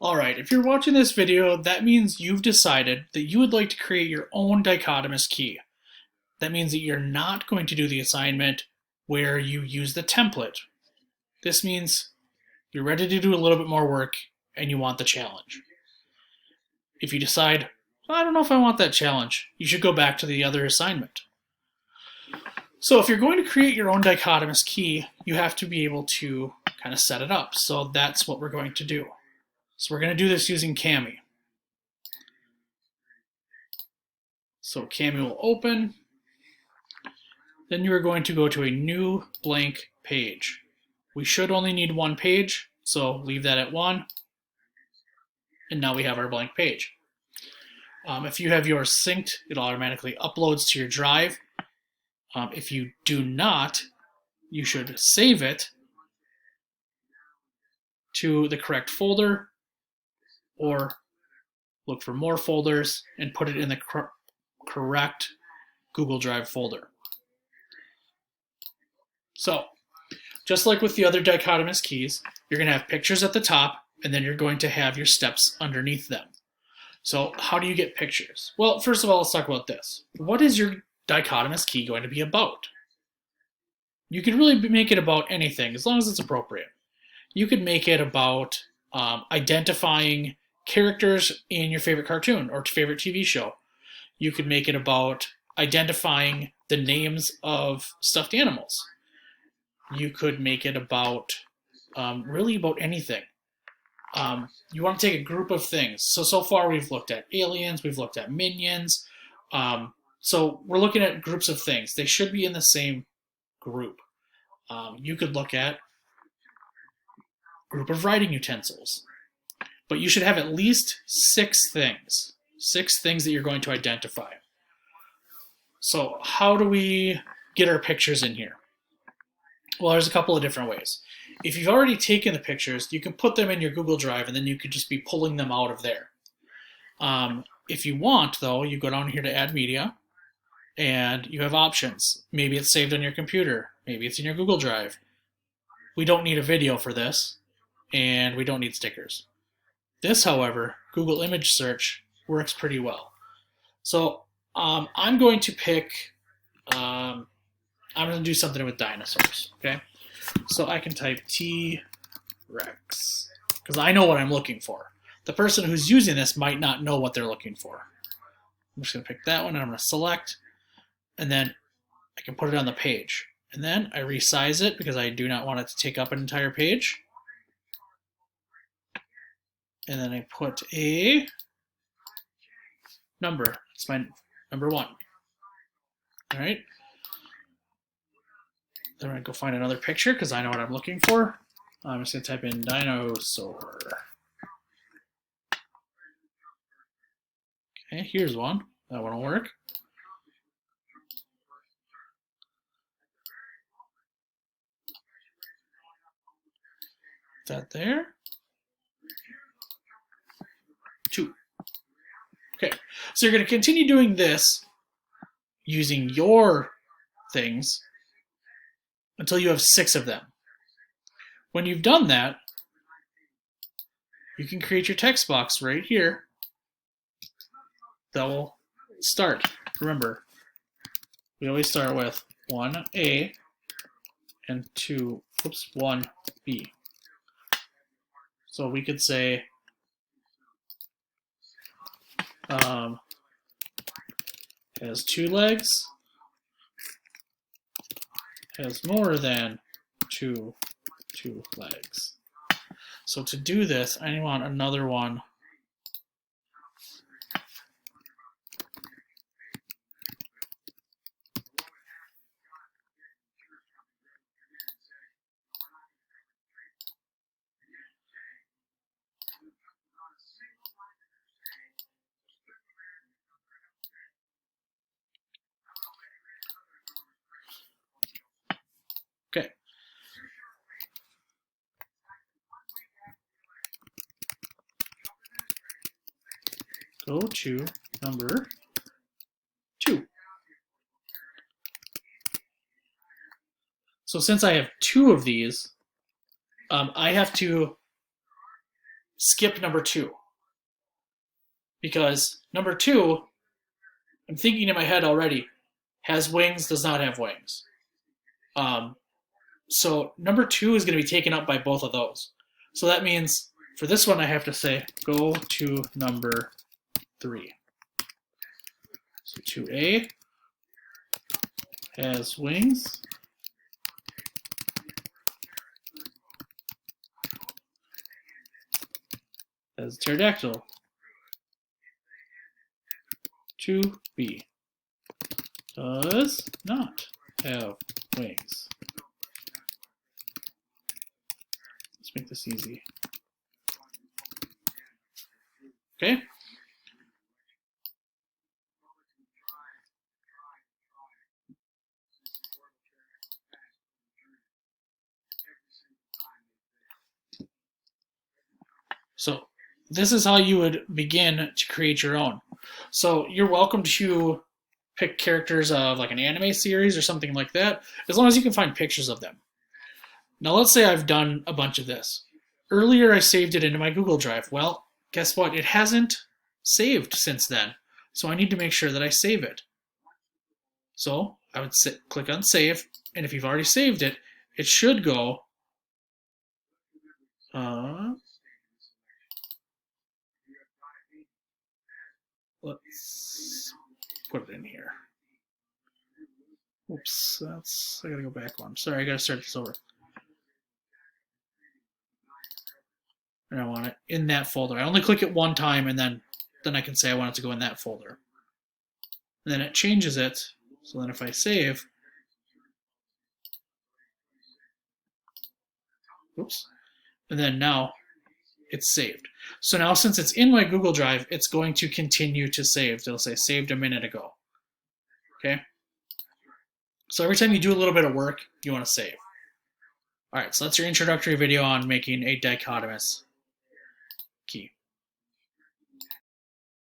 Alright, if you're watching this video, that means you've decided that you would like to create your own dichotomous key. That means that you're not going to do the assignment where you use the template. This means you're ready to do a little bit more work and you want the challenge. If you decide, I don't know if I want that challenge, you should go back to the other assignment. So if you're going to create your own dichotomous key, you have to be able to kind of set it up. So that's what we're going to do. So we're going to do this using Cami. So Cami will open. Then you are going to go to a new blank page. We should only need one page, so leave that at 1. And now we have our blank page. If you have yours synced, it automatically uploads to your drive. If you do not, you should save it to the correct folder or look for more folders and put it in the correct Google Drive folder. So, just like with the other dichotomous keys, you're going to have pictures at the top and then you're going to have your steps underneath them. So how do you get pictures? Well, first of all, let's talk about this. What is your dichotomous key going to be about? You can really make it about anything as long as it's appropriate. You could make it about identifying characters in your favorite cartoon or favorite TV show. You could make it about identifying the names of stuffed animals. You could make it about really about anything. You want to take a group of things. So far we've looked at aliens, we've looked at minions. So we're looking at groups of things. They should be in the same group. You could look at group of writing utensils. But you should have at least 6 things. 6 things that you're going to identify. So how do we get our pictures in here? Well, there's a couple of different ways. If you've already taken the pictures, you can put them in your Google Drive and then you could just be pulling them out of there. If you want, though, you go down here to Add Media and you have options. Maybe it's saved on your computer. Maybe it's in your Google Drive. We don't need a video for this and we don't need stickers. This, however, Google Image Search works pretty well. So I'm going to pick, I'm going to do something with dinosaurs, okay? So I can type T-Rex, because I know what I'm looking for. The person who's using this might not know what they're looking for. I'm just going to pick that one, and I'm going to select, and then I can put it on the page. And then I resize it, because I do not want it to take up an entire page. And then I put a number. It's my number 1. All right. Then I'm going to go find another picture because I know what I'm looking for. I'm just going to type in dinosaur. Okay, here's one. That one will work. That there. 2. Okay, so you're going to continue doing this using your things until you have 6 of them. When you've done that, you can create your text box right here that will start. Remember, we always start with 1A and 1B. So we could say has 2 legs, has more than two legs. So to do this, I want another one. Okay. Go to number 2. So since I have 2 of these, I have to skip number 2. Because number 2, I'm thinking in my head already, has wings, does not have wings. So number 2 is going to be taken up by both of those. So that means for this one, I have to say, go to number 3. So 2A has wings. Has pterodactyl. 2B does not have wings. Let's make this easy. Okay. So this is how you would begin to create your own. So you're welcome to pick characters of like an anime series or something like that, as long as you can find pictures of them. Now let's say I've done a bunch of this. Earlier I saved it into my Google Drive. Well, guess what? It hasn't saved since then. So I need to make sure that I save it. So I would click on save, and if you've already saved it, it should go let's put it in here. Oops, I gotta go back one. Sorry, I gotta start this over. And I want it in that folder. I only click it one time, and then I can say I want it to go in that folder. And then it changes it. So then if I save, oops, and then now it's saved. So now since it's in my Google Drive, it's going to continue to save. It'll say saved a minute ago. Okay? So every time you do a little bit of work, you want to save. All right, so that's your introductory video on making a dichotomous